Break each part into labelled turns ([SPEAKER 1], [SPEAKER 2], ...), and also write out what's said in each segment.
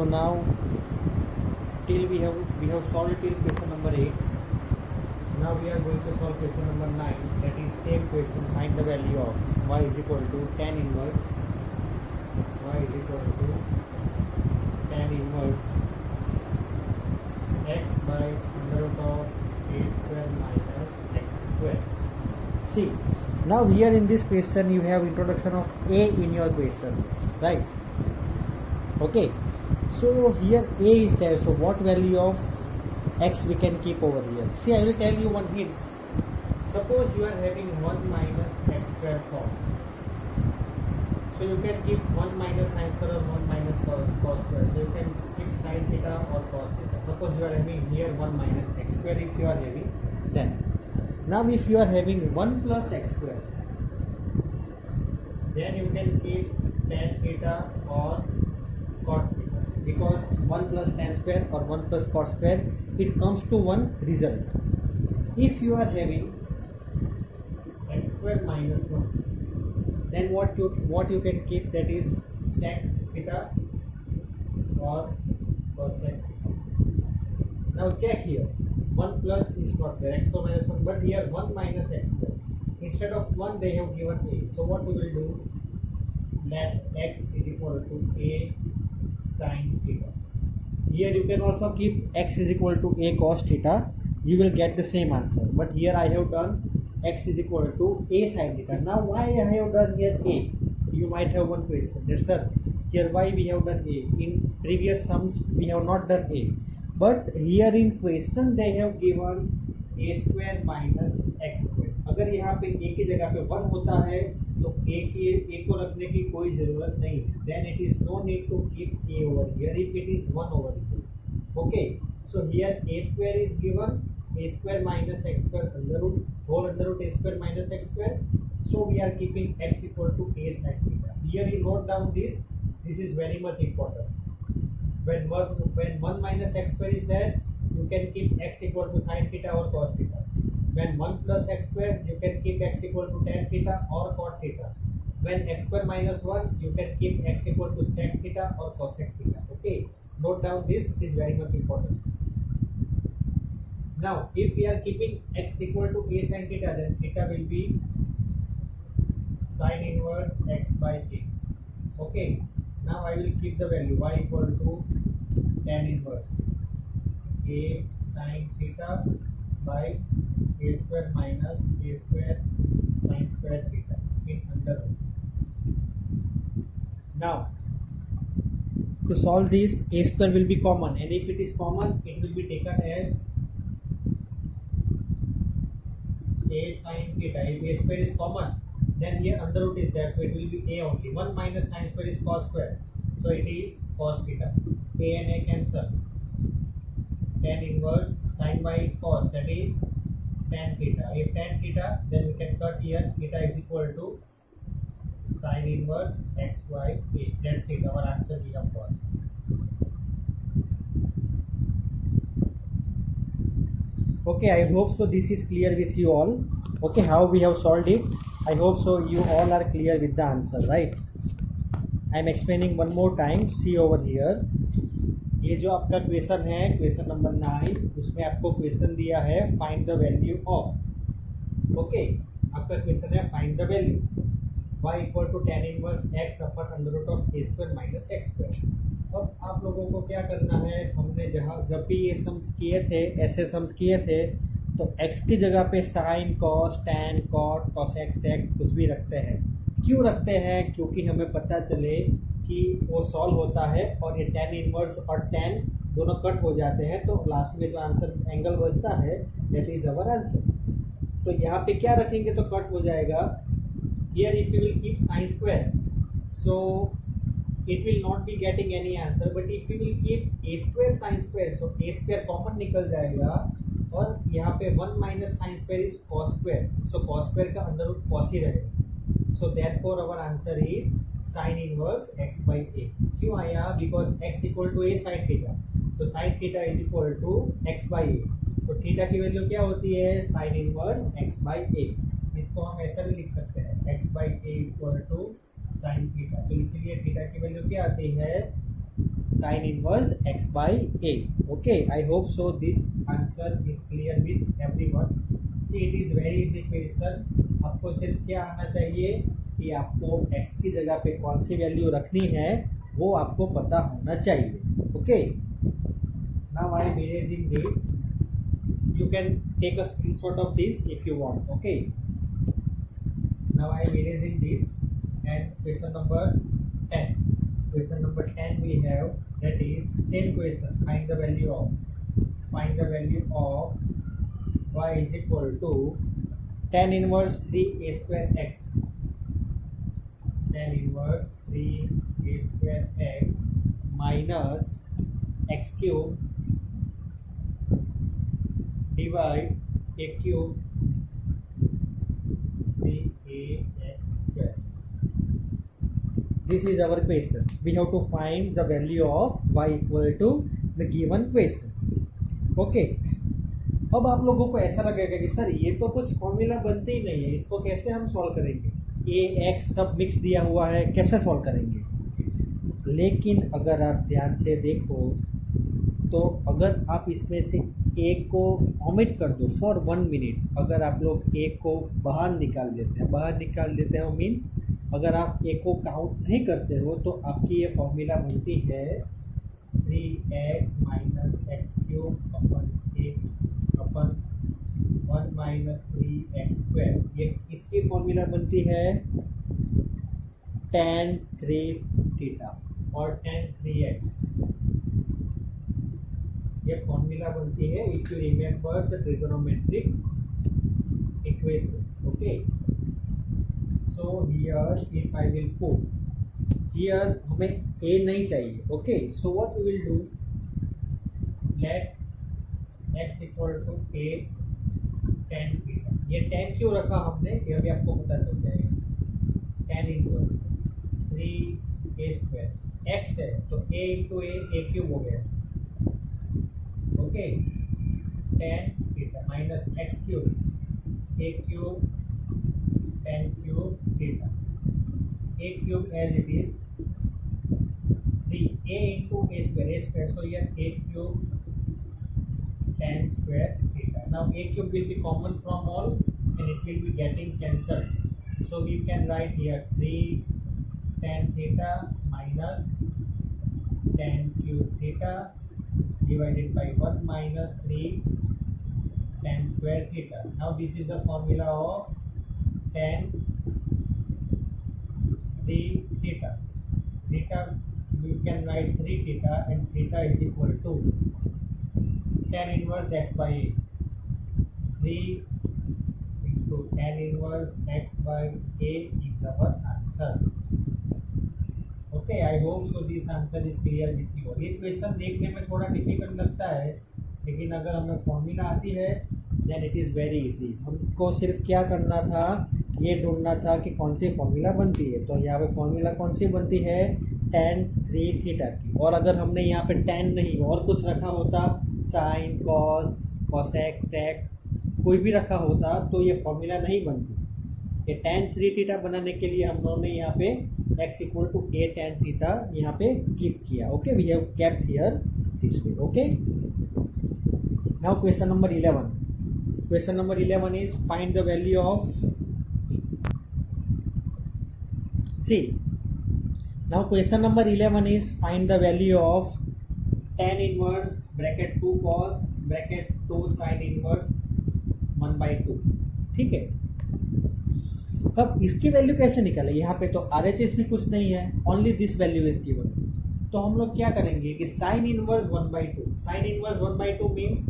[SPEAKER 1] So now till we have solved till question number 8. Now we are going to solve question number 9. That is same question. Find the value of y is equal to tan inverse. Y is equal to tan inverse x by under root of a square minus x square. See, now here in this question you have introduction of a in your question, right? Okay, so here a is there, so what value of x we can keep over here? See, I will tell you one hint. Suppose you are having 1 minus x square form, so you can keep 1 minus sin square or 1 minus cos square, so you can keep sin theta or cos theta. Suppose you are having here 1 minus x square if you are having, then now if you are having 1 plus x square, then you can keep tan theta or cot theta, because 1 plus tan square or 1 plus cot square, it comes to one result. If you are having x square minus 1, then what you can keep, that is sec theta or cosec theta. Now check here, 1 plus is not there, x square minus 1, but here 1 minus x square. Instead of 1 they have given a, so what we will do, let x is equal to a sin theta. Here you can also keep x is equal to a cos theta, you will get the same answer, but here I have done x is equal to a sin theta. Now why I have done here a? You might have one question, that sir, here why we have done a? In previous sums we have not done a, but here in question they have given a square minus x square. अगर यहाँ पे a की जगह पे 1 होता है तो a को रखने की कोई जरूरत नहीं, then it is no need to keep a over here if it is 1 over here. Okay, so here a square is given, a square minus x square under root, whole under root a square minus x square, so we are keeping x equal to a sin theta. Here you note down this is very much important. When 1 minus x square is there, you can keep x equal to sin theta or cos theta. When 1 plus x square, you can keep x equal to tan theta or cot theta. When x square minus 1, you can keep x equal to sec theta or cosec theta. Okay, note down this, it is very much important. Now, if we are keeping x equal to a sin theta, then theta will be sin inverse x by a. Okay, now I will keep the value y equal to tan inverse a sin theta by a square minus a square sin square theta in under root. Now, to solve this, a square will be common, and if it is common, it will be taken as a sin theta. If a square is common, then here under root is there, so it will be a only. 1 minus sin square is cos square, so it is cos theta. A and a cancel. Tan inverse sin by cos, that is tan theta. If tan theta, then we can cut here, theta is equal to sin inverse x by a. That's it, our answer we have got. Okay, I hope so this is clear with you all. Okay, how we have solved it, I hope so you all are clear with the answer, right? I am explaining one more time. See over here, ये जो आपका question है, question number 9, उसमें आपको question दिया है find the value of. Okay, आपका question है find the value y equal to tan inverse x upon under root of a square minus x square. अब आप लोगों को क्या करना है, हमने जब भी ये सम्स किए थे, ऐसे सम्स किए थे, तो x की जगह पे sine cos tan cot cosec sec कुछ भी रखते हैं. क्यों रखते हैं? क्योंकि हमें पता चले कि वो सॉल्व होता है और ये tan इनवर्स और tan दोनों कट हो जाते हैं, तो लास्ट में जो आंसर एंगल बचता है दैट इज अवर आंसर. तो यहाँ पे क्या रखेंगे तो कट हो जाएगा. Here if you will keep sin square, so it will not be getting any answer, but if you will keep a square sin square, so a square common निकल जाएगा और यहाँ पे 1 minus sin square is cos square, so cos square का under root cos ही रहेगा. So therefore our answer is sin inverse x by a. क्यों आया? Because x equal to a sin theta, तो sin theta is equal to x by a. तो theta की value क्या होती है? sin inverse x by a. इसको हम ऐसा भी लिख सकते हैं, x by a equal to sine theta. तो इसीलिए थीटा की वैल्यू क्या आती है? sin inverse x by a. Okay, I hope so this answer is clear with everyone. See, it is very easy question. आपको सिर्फ क्या आना चाहिए कि आपको x की जगह पे कौन सी वैल्यू रखनी है वो आपको पता होना चाहिए. Okay, now I am erasing this. You can take a screenshot of this if you want. Okay, now I am erasing this. And question number 10. Question number 10 we have, that is same question. Find the value of y is equal to tan inverse 3a square x. Tan inverse 3a square x minus x cube divide a cube 3ax square. This is our question. We have to find the value of y equal to the given question. Okay. अब आप लोगों को ऐसा लगेगा कि sir ये तो कुछ फॉर्मूला बनते ही नहीं है, इसको कैसे हम सॉल्व करेंगे, ए एक्स सब मिक्स दिया हुआ है, कैसे सॉल्व करेंगे. लेकिन अगर आप ध्यान से देखो तो अगर आप इसमें से एक को ओमिट कर दो फॉर 1 मिनट, अगर आप लोग एक को बाहर निकाल देते हो मीन्स अगर आप एक को काउंट नहीं करते हो तो आपकी ये फॉर्मूला बनती है 3x माइनस एक्स क्यूब अपन 1 माइनस 3x स्क्वायर. ये इसकी फॉर्मूला बनती है tan 3 थीटा और tan 3x. ये फॉर्मूला बनती है if you remember the trigonometric equations. Okay, so here if I will put here हमें a नहीं चाहिए. okay, so what we will do, let x equal to a tan theta. ये tan क्यों रखा हमने ये अभी आपको पता चल जाएगा. tan inverse 3a square x है तो a इंटू a क्यूब हो गया. Okay, tan theta minus x cube a cube tan cube theta. A cube as it is 3a into a square. So here a cube tan square theta. Now a cube will be common from all and it will be getting cancelled. So we can write here 3 tan theta minus tan cube theta divided by 1 minus 3 tan square theta. Now this is the formula of tan 3 theta. Theta you can write 3 theta and theta is equal to tan inverse x by a. 3 into tan inverse x by a is our answer. Okay, I hope so this answer is clear with you. ये question देखने में थोड़ा difficult लगता है लेकिन अगर हमें formula आती है then it is very easy. हमको सिर्फ क्या करना था, ये ढूंढना था कि कौन सी फॉर्मूला बनती है. तो यहाँ पे फॉर्मूला कौन सी बनती है tan 3 थीटा की. और अगर हमने यहाँ पे tan नहीं और कुछ रखा होता, साइन कॉस कॉसेक सेक कोई भी रखा होता तो ये फॉर्मूला नहीं बनती. ये tan 3 थीटा बनाने के लिए हम लोगों ने यहाँ पे x equal to a tan theta यहाँ पे कीप किया. Okay, we have kept here this way. Okay, now question number 11. Question number 11 is find the value of C. Now question number 11 is find the value of tan inverse bracket 2 cos bracket 2 sin inverse 1 by 2. ठीक है, अब इसकी value कैसे निकाले. यहाँ पे तो RHS में कुछ नहीं है, only this value is given. तो हम लोग क्या करेंगे कि sine inverse 1 by 2. Sine inverse 1 by 2 means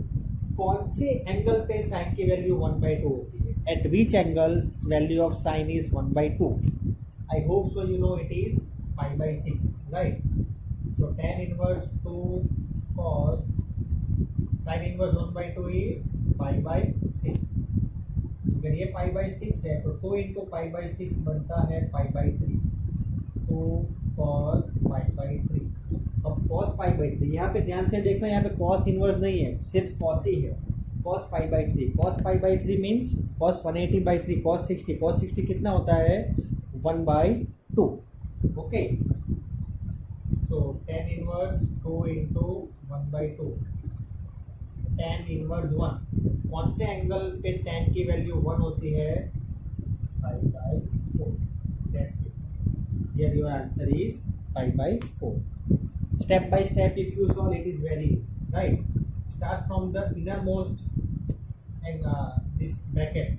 [SPEAKER 1] कौन से एंगल पे साइन की वैल्यू 1 by 2 होती है. Eight which angles value of sine is 1 by 2. I hope so you know it is pi by 6, right. So tan inverse 2 cos sin inverse 1 by 2 is pi by 6. अगर ये pi by 6 है तो 2 into pi by 6 बनता है pi by 3. 2 cos pi by 3. अब cos pi by 3 यहाँ पे ध्यान से देखना, यहाँ पे cos इनवर्स नहीं है, सिर्फ cos ही है. cos pi by 3. cos pi by 3 means cos 180 by 3 cos 60. cos 60 कितना होता है 1 by 2. Okay, So tan inverse 2 into 1 by 2, tan inverse 1. कौन से एंगल पे tan की वैल्यू 1 होती है? 5/4. That's it. Here your answer is 5/4. Step by step, if you solve, it is very easy, right? Start from the innermost and this bracket.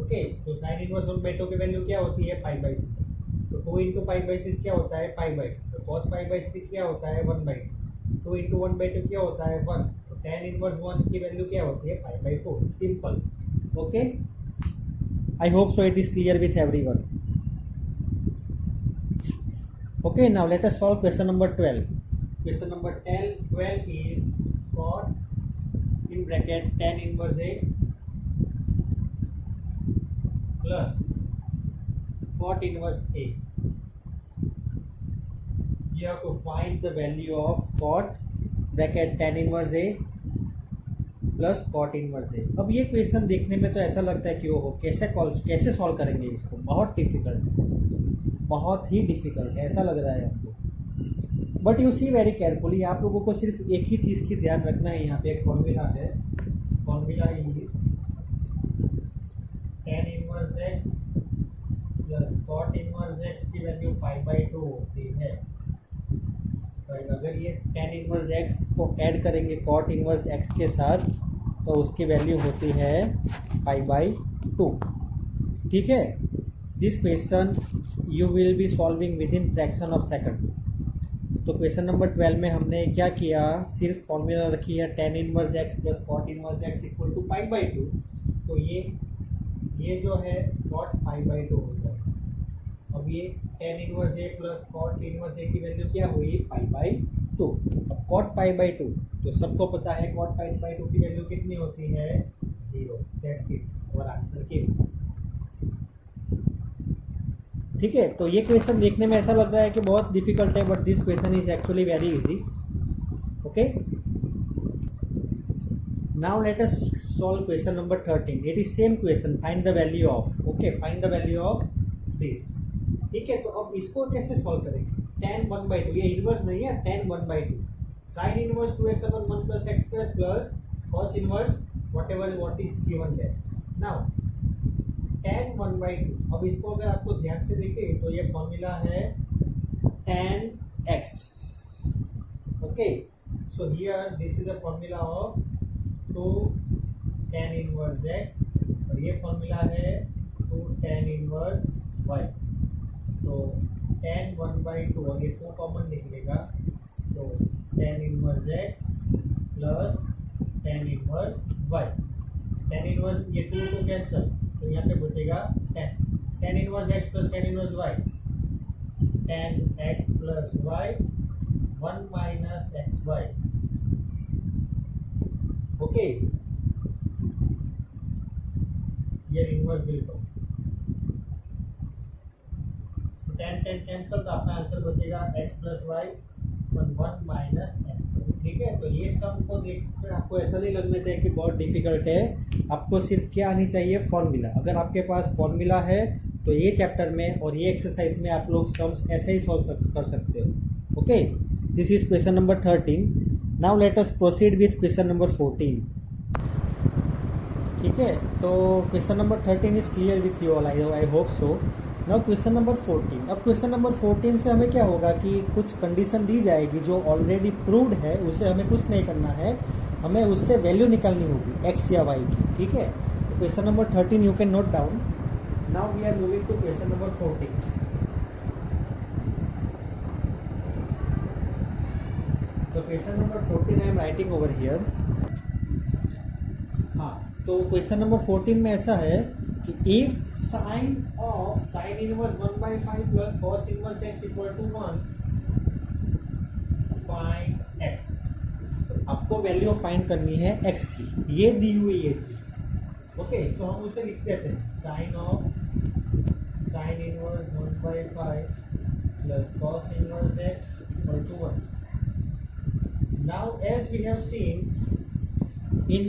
[SPEAKER 1] Okay, so sin inverse 1/2 की value क्या होती है? 5/6. तो 2 into 5/6 क्या होता है? 5/2. तो cos 5/3 क्या होता है? 1/2. 2 into 1/2 क्या होता है? 1. तो tan inverse 1 की वैल्यू क्या होती है? 5/4. Simple. Okay. I hope so it is clear with everyone. Okay, now let us solve question number 12. Question number 12 is cot in bracket tan inverse A plus cot inverse A. You have to find the value of cot bracket tan inverse A plus cot inverse है। अब ये question देखने में तो ऐसा लगता है कि ओहो कैसे सॉल्व करेंगे इसको, बहुत डिफिकल्ट है, बहुत ही डिफिकल्ट है ऐसा लग रहा है हमको। But you see very carefully, आप लोगों को सिर्फ एक ही चीज़ की ध्यान रखना है। यहाँ पे एक फॉर्मूला है, formula is tan inverse x plus cot inverse x की वैल्यू 5/2 होती है। तो अगर ये tan इनवर्स x को ऐड करेंगे कॉट इनवर्स x के साथ तो उसकी वैल्यू होती है 5/2। ठीक है, this question you will be solving with in fraction of second. तो क्वेश्चन नंबर 12 में हमने क्या किया, सिर्फ फॉर्मूला रखी है tan inverse x plus cot inverse x equal to 5/2। तो ये जो है कॉट 5/2 हो जाएगा। अब ये tan inverse a plus cot inverse a की वैल्यू क्या हुई? 5/2। अब कॉट 5/2 तो सबको पता है कॉट 5/2 की वैल्यू कितनी होती है? 0। दैट्स इट, और आंसर के। ठीक है, तो ये क्वेश्चन देखने में ऐसा लग रहा है कि बहुत डिफिकल्ट है, but this question is actually very easy. Okay, now let us solve question number 13। It is same question, find the value of. Okay, find the value of this. ठीक है, तो अब इसको कैसे सॉल्व करेंगे? tan 1/2, ये inverse नहीं है, tan 1/2 sin inverse 2x upon 1 plus x square plus cos inverse whatever what is given there. Now tan 1/2, अब इसको अगर आपको ध्यान से देखें तो ये फॉर्मूला है tan x। Okay, so here this is a formula of 2 tan inverse x और ये फॉर्मूला है 2 tan इनवर्स y। तो tan 1/2 और ये 2 कॉमन निकलेगा, तो tan inverse x plus tan inverse y। tan inverse ये 2 को कैंसिल, तो यहाँ पे बचेगा tan inverse x plus tan inverse y, tan x plus y 1 minus xy। Okay, ये inverse will come, tan cancel, तो आपका आंसर बचेगा x plus y 1 minus x। ठीक है, तो ये सम को देखकर आपको ऐसा नहीं लगना चाहिए कि बहुत डिफिकल्ट है। आपको सिर्फ क्या आनी चाहिए? फॉर्मूला। अगर आपके पास फॉर्मूला है तो ये चैप्टर में और ये एक्सरसाइज में आप लोग सम्स ऐसे ही सॉल्व कर सकते हो। Okay, this is question number 13। Now let us proceed with question number 14। ठीक है, तो question number 13 is clear with you all, I hope so. Now question number 14। अब क्वेश्चन नंबर 14 से हमें क्या होगा कि कुछ कंडीशन दी जाएगी जो ऑलरेडी प्रूव्ड है, उसे हमें कुछ नहीं करना है, हमें उससे वैल्यू निकालनी होगी एक्स या वाई की। ठीक है, तो question number 13 you can note down. Now we are moving to question number 14। तो question number 14 I am writing over here. हाँ, तो क्वेश्चन नंबर 14 में ऐसा है कि if sine of sine inverse 1/5 plus cos inverse x equal to 1, find x। तो आपको value find करनी है x की, ये दी हुई ये चीज। ओके, सो हम उसे लिख देते हैं sine of sine inverse 1/5 plus cos inverse x equal to 1। Now as we have seen in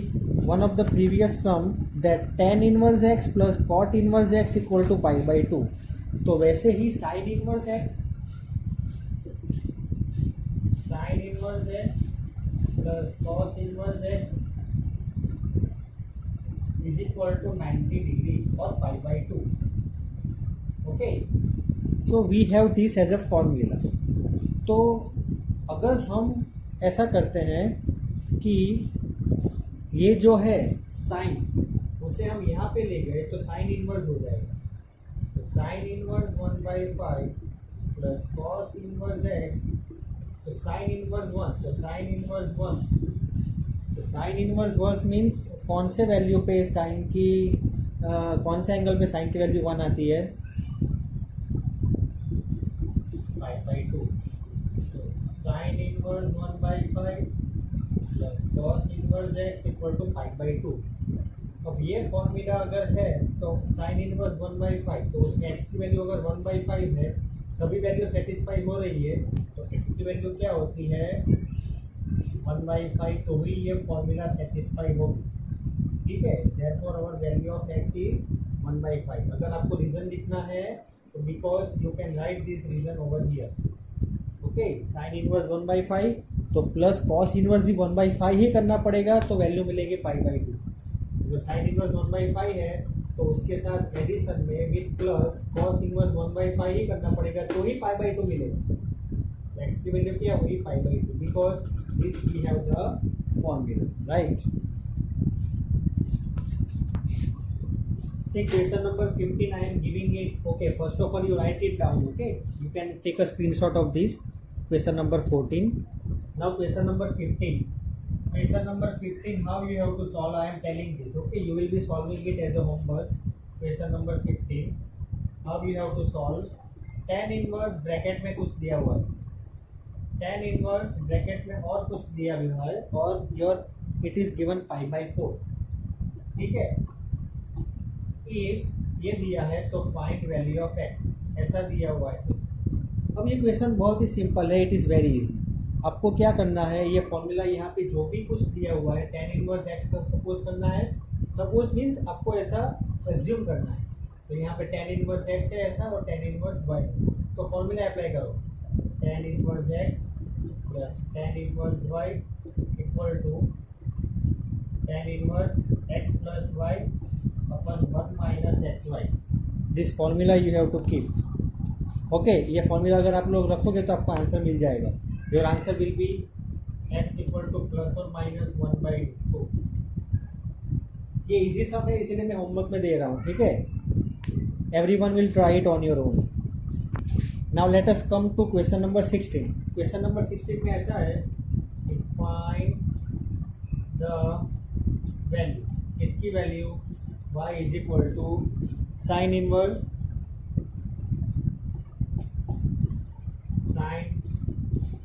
[SPEAKER 1] one of the previous sum that tan inverse x plus cot inverse x equal to 5/2। तो वैसे ही sin inverse x sine inverse x plus cos inverse X is equal to 90 degree और pi by 2. Okay, so we have this as a formula. तो अगर हम ऐसा करते हैं कि ये जो है साइन उसे हम यहाँ पे ले गए तो साइन इनवर्स हो जाएगा. तो sine inverse 1/5 plus cos inverse x, तो साइन इनवर्स 1, तो साइन इनवर्स 1, तो साइन इनवर्स 1 मीन्स कौन से वैल्यू पे साइन की कौन से एंगल पे साइन की वैल्यू 1 आती है, पाई बाई 2. तो sine inverse 1/5 plus cos inverse x equal to pi by 2. अब ये फॉर्मूला अगर है तो साइन इनवर्स 1/5, तो उसमें एक्स की वैल्यू अगर 1/5 है, सभी वैल्यू सेटिस्फाई हो रही है, तो एक्स की वैल्यू क्या होती है 1/5, तो ही ये फॉर्मूला सेटिस्फाई होगी. ठीक है, therefore our value of x is 1/5. अगर आपको रीजन लिखना है तो because you can write this reason over here. Okay, sine inverse 1/5 तो प्लस कॉस इनवर्स भी 1/5 ही करना पड़ेगा, तो वैल्यू मिलेगी पाई बाई 2. जो साइन इनवर्स 1/5 है तो उसके साथ एडिशन में विद प्लस कॉस इनवर्स 1/5 ही करना पड़ेगा, तो ही पाई बाई 2 मिलेगा. एक्स की वैल्यू क्या हुई pi by 2, because this we have the formula, right. See question number 15, I am giving it. Okay, first of all you write it down. Okay, you can take a screenshot of this. Question number 14. Now question number 15. Question number 15, how you have to solve, I am telling this. Okay, you will be solving it as a homework. Question number 15, how you have to solve. tan inverse bracket में कुछ दिया हुआ है, tan inverse bracket में और कुछ दिया हुआ है, और your it is given pi by 4. ठीक है, इफ ये दिया है तो फाइंड वैल्यू ऑफ एक्स, ऐसा दिया हुआ है. अब ये क्वेश्चन बहुत ही सिंपल है, इट इज़ वेरी इजी. आपको क्या करना है, ये फॉर्मूला यहाँ पे जो भी कुछ दिया हुआ है tan इनवर्स एक्स का सपोज करना है. सपोज मीन्स आपको ऐसा एज्यूम करना है. तो यहाँ पे tan इनवर्स एक्स है ऐसा और tan इनवर्स वाई, तो फॉर्मूला अप्लाई करो. tan inverse x plus tan inverse y equal to tan inverse x plus y upon 1 minus x y. This formula you have to keep. Okay, ये formula अगर आप लोग रखोगे तो आपको answer मिल जाएगा. Your answer will be x equal to plus और माइनस 1/2. ये इजी सब है, इसीलिए मैं होमवर्क में दे रहा हूँ. ठीक है, everyone will try it on your own. Now let us come to question number 16. Question number 16 में ऐसा है, फाइंड द वैल्यू, इसकी value y is equal to sine inverse sine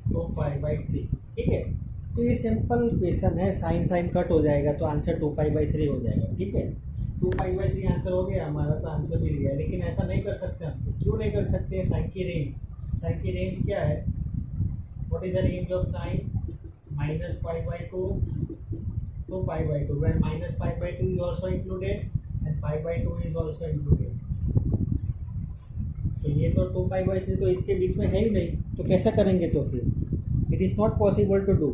[SPEAKER 1] 2π/3. ठीक है, तो ये सिंपल क्वेश्चन है, साइन कट हो जाएगा तो आंसर 2π/3 हो जाएगा. ठीक है, 2π/3 आंसर हो गया हमारा, तो आंसर मिल गया. लेकिन ऐसा नहीं कर सकते हम. क्यों नहीं कर सकते? साइन की रेंज क्या है, what is the range of sine, -π/2 to π/2, when -π/2 is also included and π/2 is also included. तो ये तो 2π/3 तो इसके बीच में है ही नहीं, तो कैसा करेंगे? तो फिर it is not possible to do.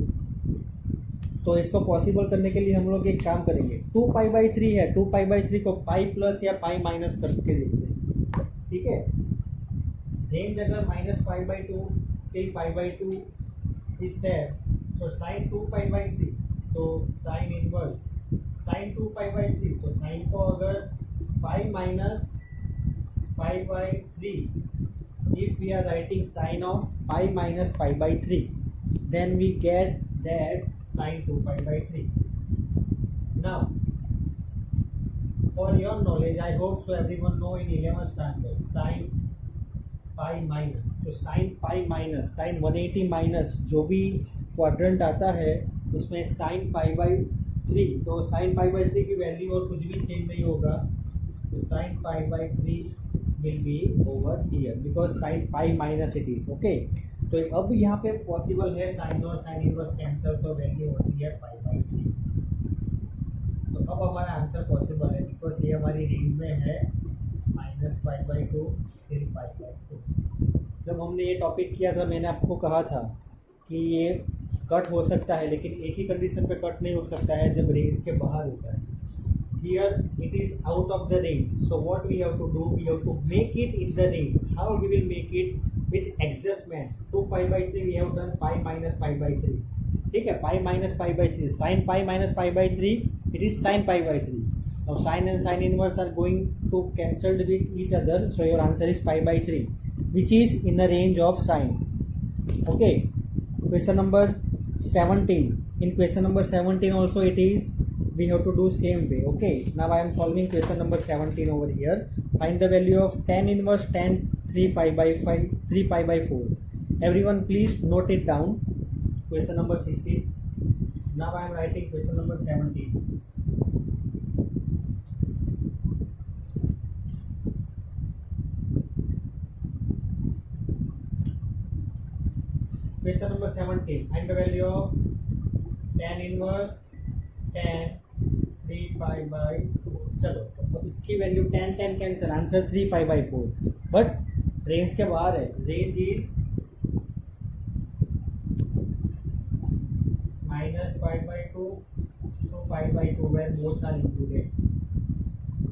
[SPEAKER 1] तो इसको पॉसिबल करने के लिए हम लोग एक काम करेंगे. 2π/3 है, 2π/3 को पाई प्लस या पाई माइनस करके देखते हैं. ठीक है, रेंज अगर -π/2 till π/2 is there, so sin 2π/3, so sin inverse sin 2π/3, तो sin को अगर pi minus π/3, if we are writing sin of pi minus π/3, then we get that sin 2π/3. Now for your knowledge, I hope so everyone know in 11th standard sin pi minus, तो sin pi minus sin 180 minus जो भी quadrant आता है उसमें sin pi/3, तो sin pi/3 की value और कुछ भी चेंज नहीं होगा. तो sin pi/3 will be over here because sin pi minus it is. okay, तो अब यहाँ पे पॉसिबल है साइन और साइन इनवर्स कैंसिल, तो वैल्यू होती है pi/3. तो अब हमारा आंसर पॉसिबल है बिकॉज ये हमारी रेंज में है -π/2 till π/2. जब हमने ये टॉपिक किया था मैंने आपको कहा था कि ये कट हो सकता है, लेकिन एक ही कंडीशन पे कट नहीं हो सकता है, जब रेंज के बाहर होता है. Here it is out of the range. So what we have to do? We have to make it in the range. How we will make it? With adjustment. 2 pi by 3 we have done pi minus pi by 3. ठीक है, pi minus pi by 3. Sin pi minus pi by 3. It is sin pi by 3. Now sin and sin inverse are going to cancelled with each other. So your answer is pi by 3, which is in the range of sin. Okay. Question number 17. In question number 17 also it is. We have to do same way. Okay, now I am solving question number 17 over here. Find the value of tan inverse tan 3 pi by 5 3 pi by 4. Everyone please note it down. Question number 16. Now I am writing question number 17. Question number 17. Find the value of tan inverse tan 3 pi by 4. चलो अब इसकी value tan tan cancel, answer 3 pi by 4, but range के बाहर है. Range is minus pi by 2 to pi by 2 where both are included.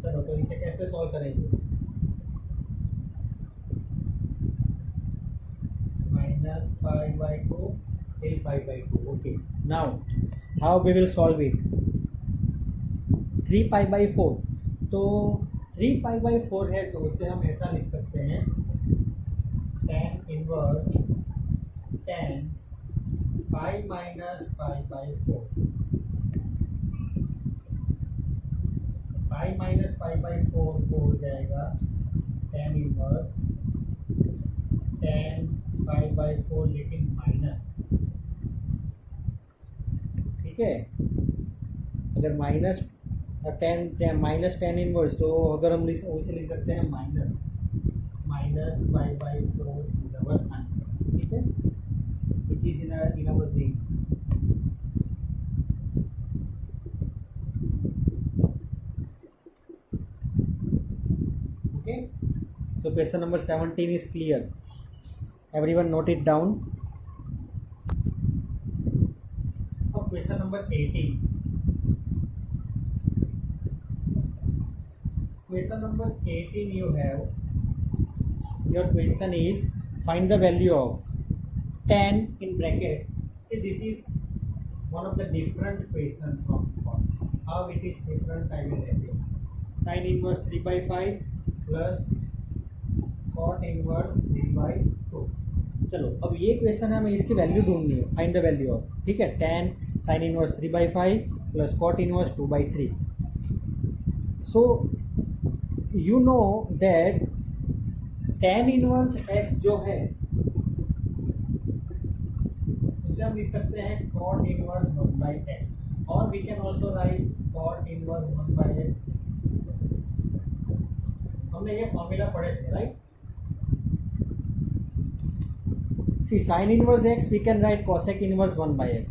[SPEAKER 1] चलो तो इसे कैसे सॉल्व करेंगे? Minus pi by 2 till pi by 2. Okay, now how we will solve it? 3 pi by 4. तो 3 pi by 4 है तो उसे हम ऐसा लिख सकते हैं tan inverse tan pi minus pi by 4. pi minus pi by 4 हो जाएगा tan inverse tan pi by 4, लेकिन माइनस. ठीक है, अगर माइनस टेन इनवर्स, तो अगर हम उसे लिख सकते हैं minus pi by 4 is our answer. ठीक है, which is in our range. Okay, so question number 17 is clear. Everyone note it down. अब question number 18. Question number 18 you have, your question is find the value of tan in bracket. See, this is one of the different question from cot. How it is different I will tell you. Sin inverse 3 by 5 plus cot inverse 3 by 2. चलो अब ये question हमें इसकी value ढूंढनी है. Find the value of, ठीक है, tan sin inverse 3 by 5 plus cot inverse 2 by 3. So you know that tan inverse x जो है उसे हम लिख सकते हैं cot inverse 1 by x, और we can also write cot inverse 1 by x. हमने ये फॉर्मूला पढ़े थे, right? See, sin inverse x we can write cosec inverse 1 by x,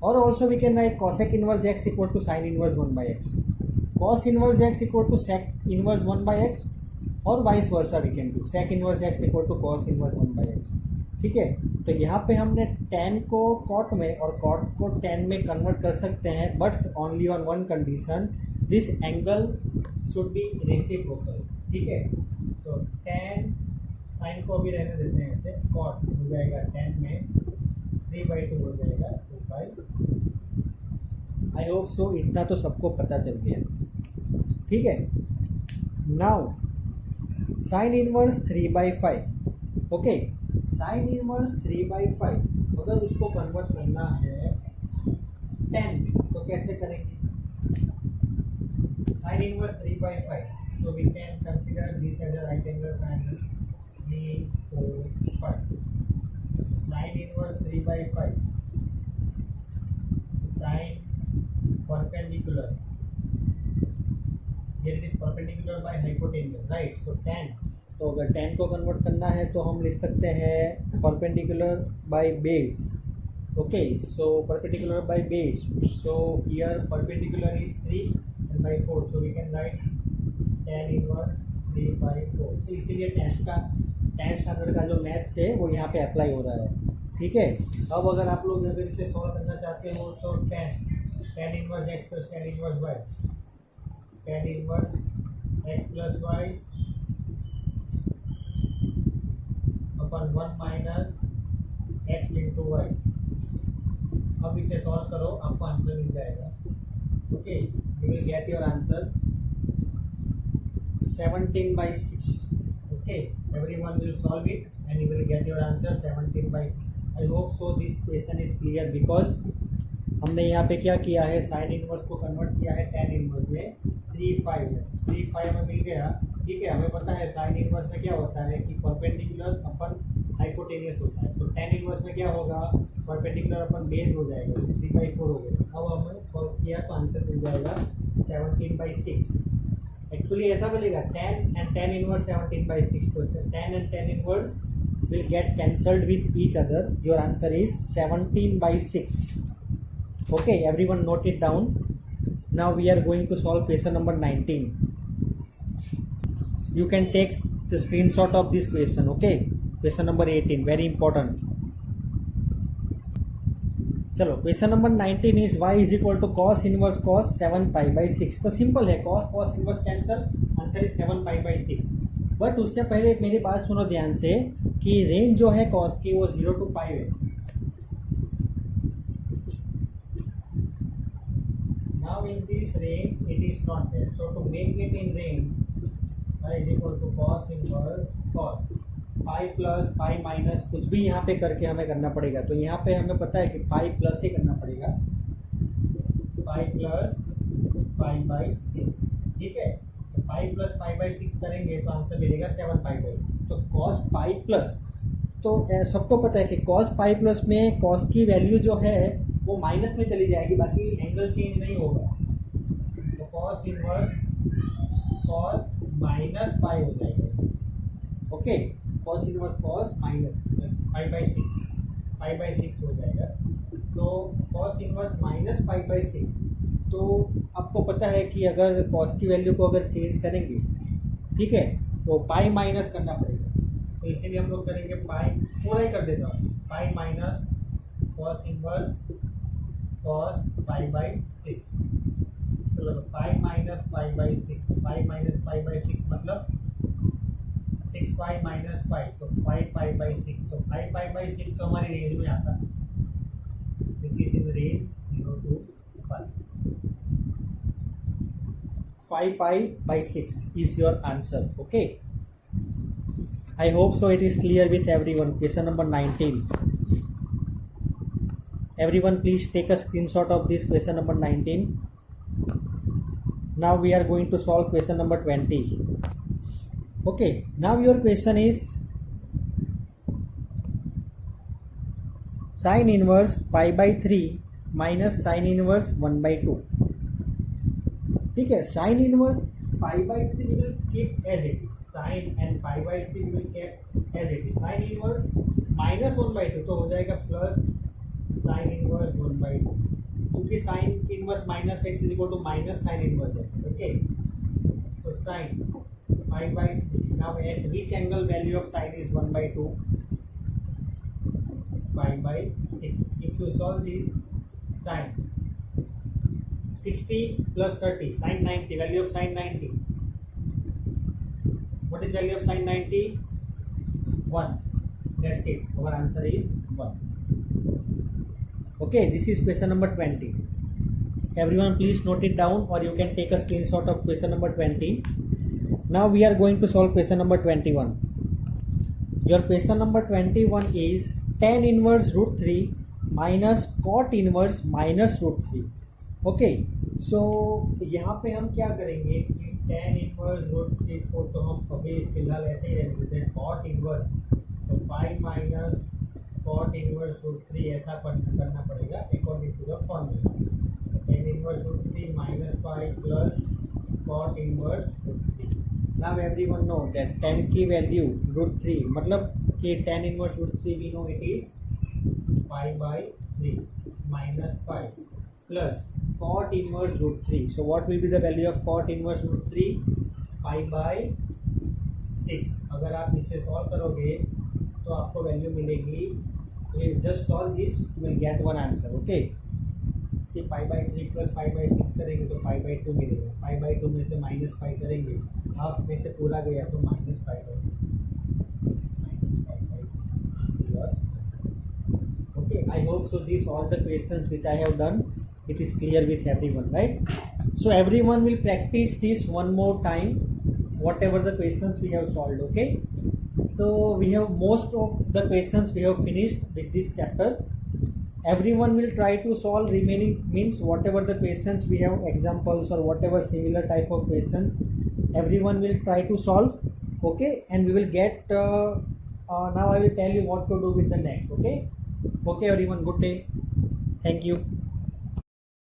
[SPEAKER 1] or also we can write cosec inverse x equal to sin inverse 1 by x. Cos inverse x equal to sec inverse 1 by x, और vice versa we can do sec inverse x equal to cos inverse 1 by x. ठीक है, तो यहाँ पे हमने tan को cot में और cot को tan में कन्वर्ट कर सकते हैं, but only on one condition, this angle should be reciprocal. ठीक है, तो tan sin को भी रहने देते हैं ऐसे, cot हो जाएगा tan में 3/2 हो जाएगा 2 आई होप सो इतना तो सबको पता चल गया. ठीक है, now sine inverse 3/5. Okay, sine inverse 3/5 अगर उसको कन्वर्ट करना है 10 में तो कैसे करेंगे? Sine inverse 3/5, so we can consider this as a right angle triangle 3, 4, 5. Sine inverse 3/5, sine perpendicular, here it is perpendicular by hypotenuse, right? So tan, तो अगर tan को कन्वर्ट करना है तो हम लिख सकते हैं perpendicular by base. Okay, so perpendicular by base, so here perpendicular is 3 and by 4, so we can write tan inverse 3/4. so इसीलिए tan स्टैंडर्ड का जो मैथ्स है वो यहाँ पे अप्लाई हो रहा है. ठीक है। अब अगर आप लोग अगर इसे सॉल्व करना चाहते हो तो tan inverse x plus tan inverse y, tan inverse x plus y अपन 1 माइनस x इंटू वाई। अब इसे सॉल्व करो, आपको आंसर मिल जाएगा। Okay, you will get your answer 17/6। Okay, everyone will solve it and you will get your answer 17/6। I hope so this question is clear because हमने यहाँ पे क्या किया है, साइन इनवर्स को कन्वर्ट किया है tan इनवर्स में। 3/5 है, 3/5 में मिल गया। ठीक है, हमें पता है साइन इनवर्स में क्या होता है कि परपेंडिकुलर अपन हाइपोटेनियस होता है, तो tan इनवर्स में क्या होगा, परपेंडिकुलर अपन बेस हो जाएगा, तो 3/4 हो गया। अब हमने सॉल्व किया तो आंसर मिल जाएगा 17/6। एक्चुअली ऐसा मिलेगा tan and tan inverse 17/6, तो tan and tan inverse will get cancelled with each other. Your answer is 17/6. Okay, everyone note it down. Now we are going to solve question number 19. You can take the screenshot of this question. Okay, question number 18 very important. चलो, question number 19 is y is equal to cos inverse cos 7π/6। तो simple है, cos inverse cancel, answer is 7π/6। But उससे पहले मेरी बात सुनो ध्यान से कि रेंज जो है cos की वो 0 to π है। Now in this range it is not there, so to make it in range y is equal to cos inverse cos pi plus pi minus कुछ भी यहाँ पे करके हमें करना पड़ेगा। तो यहाँ पे हमें पता है कि पाई प्लस ही करना पड़ेगा, पाई प्लस पाई/6। ठीक है, तो पाई प्लस पाई/6 करेंगे तो आंसर मिलेगा 7π/6। तो cos पाई प्लस, तो सबको पता है कि cos पाई प्लस में cos की वैल्यू जो है वो माइनस में चली जाएगी, बाकी एंगल चेंज नहीं होगा। तो cos inverse cos minus pi हो जाएगा। Okay, cos inverse cos minus पाई/6 हो जाएगा। तो cos इनवर्स माइनस पाई/6, तो आपको पता है कि अगर cos की वैल्यू को अगर चेंज करेंगे, ठीक है, तो पाई माइनस करना पड़ेगा। तो इसीलिए हम लोग करेंगे पाई, पूरा ही कर देता हूँ, pi minus cos inverse cos पाई/6। चलो, पाई माइनस पाई/6, पाई माइनस पाई/6 मतलब 6π माइनस पाई, तो 5π/6। तो 5π/6 तो हमारी रेंज में आता है, which is in range 0 to π। 5π/6 is your answer. Okay, I hope so it is clear with everyone. Question number 19. Everyone please take a screenshot of this question number 19. Now we are going to solve question number 20. Okay, now your question is sin inverse π/3 minus sin inverse 1/2। ठीक है, sin inverse π/3 we will keep as it is, sin and π/3 we will keep as it is। sin inverse minus 1/2 तो हो जाएगा plus sin inverse 1/2, क्योंकि sin inverse minus x is equal to minus sin inverse x। Okay, so sin π/3, now at which angle value of sin is 1/2? π/6। If you solve this, sin 60 plus 30, sin 90, value of sin 90, what is value of sin 90? 1, that's it, our answer is 1। Okay, this is question number 20. Everyone please note it down, or you can take a screenshot of question number 20. Now we are going to solve question number 21. Your question number 21 is tan inverse √3 minus cot inverse minus √3। Okay, सो यहाँ पे हम क्या करेंगे कि tan inverse √3 को तो हम अभी फिलहाल ऐसे ही रहने देते हैं, cot इनवर्स, तो पाई माइनस cot इनवर्स √3 ऐसा करना पड़ेगा according to the formula. tan inverse √3 minus pi plus cot inverse √3। Now everyone know that tan की वैल्यू √3 मतलब कि tan inverse √3 we know it is π/3 minus pi plus cot inverse √3। So what will be the value of cot inverse √3? π/6। अगर आप इसे solve करोगे तो आपको वैल्यू मिलेगी we just solve this, you will get one answer. Okay, see pi by 3 plus pi by 6 करेंगे तो पाई by 2 मिलेगा, पाई बाई 2 में से माइनस पाई करेंगे, हाफ में से पूरा गया तो minus pi by. Okay, I hope so these all the questions which I have done, it is clear with everyone, right? So everyone will practice this one more time, whatever the questions we have solved. Okay, so we have most of the questions we have finished with this chapter. Everyone will try to solve remaining, means whatever the questions we have examples or whatever similar type of questions, everyone will try to solve. Okay, and we will get now I will tell you what to do with the next. Okay, everyone, good day, thank you.